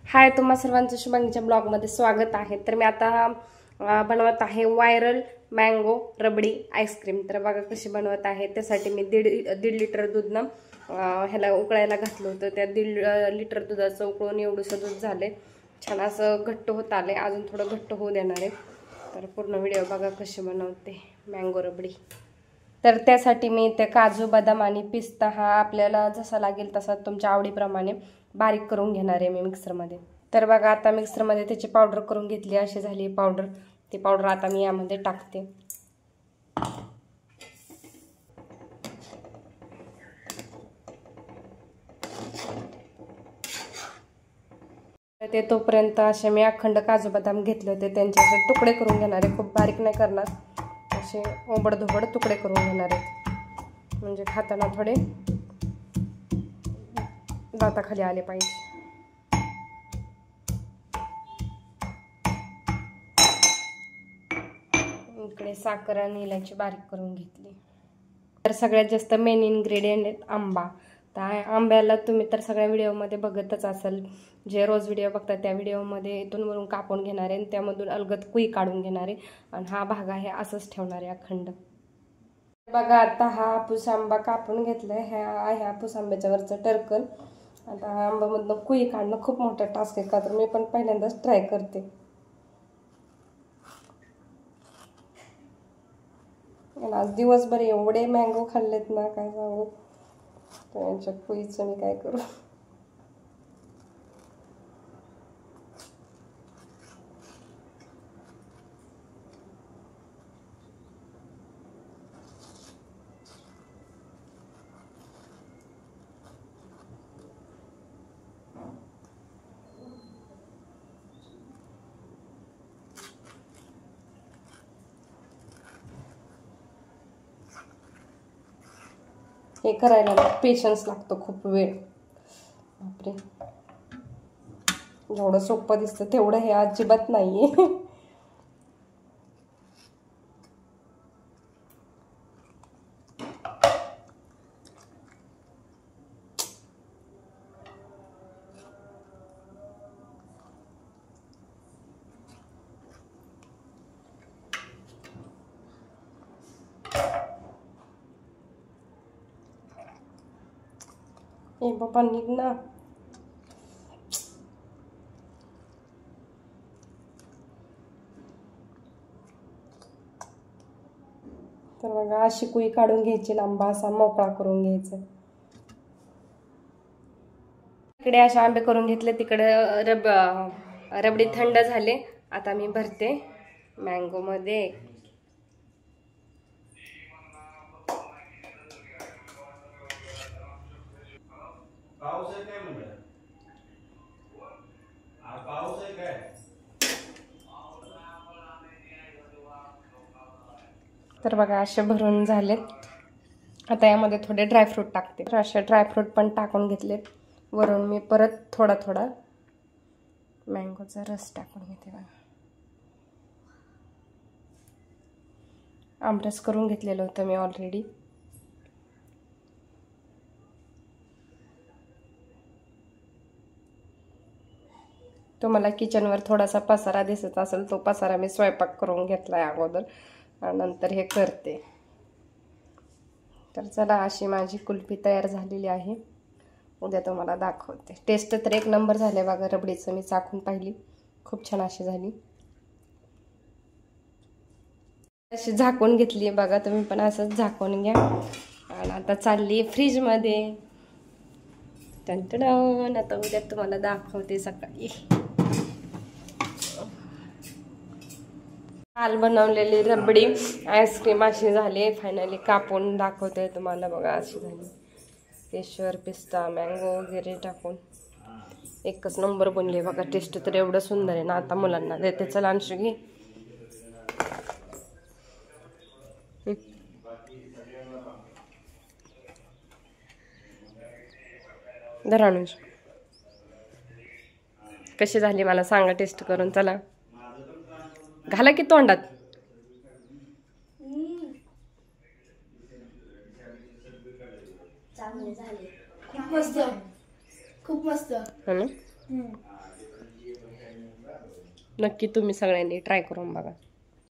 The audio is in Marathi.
हाय, तुम्हा सर्वांचं शुभांगीच्या ब्लॉगमध्ये स्वागत आहे। तर मी आता बनवत आहे व्हायरल मँगो रबडी आईस्क्रीम। तर बघा कशी बनवत आहे। त्यासाठी मी दीड लिटर दूध ना ह्याला उकळायला घातलं होतं। त्या 1.5 लिटर दुधाचं उकळून एवढंसं दूध झाले, छान असं घट्ट होत आले। अजून थोडं घट्ट होऊ देणार आहे। तर पूर्ण व्हिडिओ बघा कशी बनवते मँगो रबडी। तर त्यासाठी मी ते काजू बदाम आणि पिस्ता हा आपल्याला जसा लागेल तसा तुमच्या आवडीप्रमाणे बारीक करून घेणार आहे मी मिक्सरमध्ये। तर बघा आता मिक्सरमध्ये त्याची पावडर करून घेतली, अशी झाली पावडर। ती पावडर आता मी यामध्ये टाकते। ते तोपर्यंत असे मी अखंड काजू बदाम घेतले होते, त्यांचे असे तुकडे करून घेणार आहे। खूप बारीक नाही करणार, असे ओबडधोबड तुकडे करून घेणार आहे, म्हणजे खाताना थोडे दाताखाली आले पाहिजे। इकडे साखर आणि इलायची बारीक करून घेतली। तर सगळ्यात जास्त मेन इन्ग्रेडियंट आहेत आंबा। तर आंब्याला तुम्ही तर सगळ्या व्हिडिओमध्ये बघतच असाल, जे रोज व्हिडिओ बघता त्या व्हिडिओमध्ये इथून वरून कापून घेणार आहे, त्यामधून अलगद कुई काढून घेणार आहे आणि हा भाग आहे असंच ठेवणार आहे अखंड। बघा आता हा हापूस आंबा कापून घेतलाय, ह्या हापूस आंब्याच्या वरचं टर्कल। आता हा आंब्यामधनं कुई काढणं खूप मोठा टास्क आहे, का तर मी पण पहिल्यांदाच ट्राय करते। आज दिवसभर एवढे मँगो खाल्लेत ना, काय सांगू। त्यांच्या कुईचं मी काय करू। हे करायला पेशन्स लागतो, खूप वेळ। बापरे, जेवढं सोपं दिसतं तेवढं हे अजिबात नाहीये। ए बाबा निघ ना। तर बघा अशी कुई काढून घ्यायची, आंबा असा मोकळा करून घ्यायचा। इकडे असे आंबे करून घेतले, तिकडे रबडी थंड झाले। आता मी भरते मँगो मध्ये। पाऊस आहे काय म्हणलं? पाऊस आहे काय? तर बघा असे भरून झालेत। आता यामध्ये थोडे ड्रायफ्रूट टाकते। तर असे ड्रायफ्रूट पण टाकून घेतलेत। वरून मी परत थोडा थोडा मँगोचा रस टाकून घेते। बघा आमरस करून घेतलेलं होतं मी ऑलरेडी। तुम्हाला किचनवर थोडासा पसारा दिसत असेल, तो पसारा मी स्वयंपाक करून घेतलाय अगोदर, नंतर हे करते। तर चला, अशी माझी कुल्फी तयार झालेली आहे। उद्या तुम्हाला दाखवते। टेस्ट तर एक नंबर झाले बघा रबडीचं, मी चाखून पाहिली, खूप छान अशी झाली। अशी झाकून घेतली बघा, तुम्ही पण असंच झाकून घ्या। आणि आता चालली फ्रीजमध्ये। टंटडन, आता उद्या तुम्हाला दाखवते सकाळी। काल बनवलेली रबडी आईस्क्रीम अशी झाली, फायनली कापून दाखवते तुम्हाला। बघा अशी झाली, केशर पिस्ता मँगो वगैरे टाकून एकच नंबर बनली बघा। टेस्ट तर एवढं सुंदर आहे ना, आता मुलांना देते। चला अंशू घे। धरा अंशू, कशी झाली मला सांगा टेस्ट करून। चला घाला की तोंडात। चांगले झाले, खूप मस्त, खूप मस्त। हो ना। नक्की तुम्ही सगळ्यांनी ट्राय करून बघा.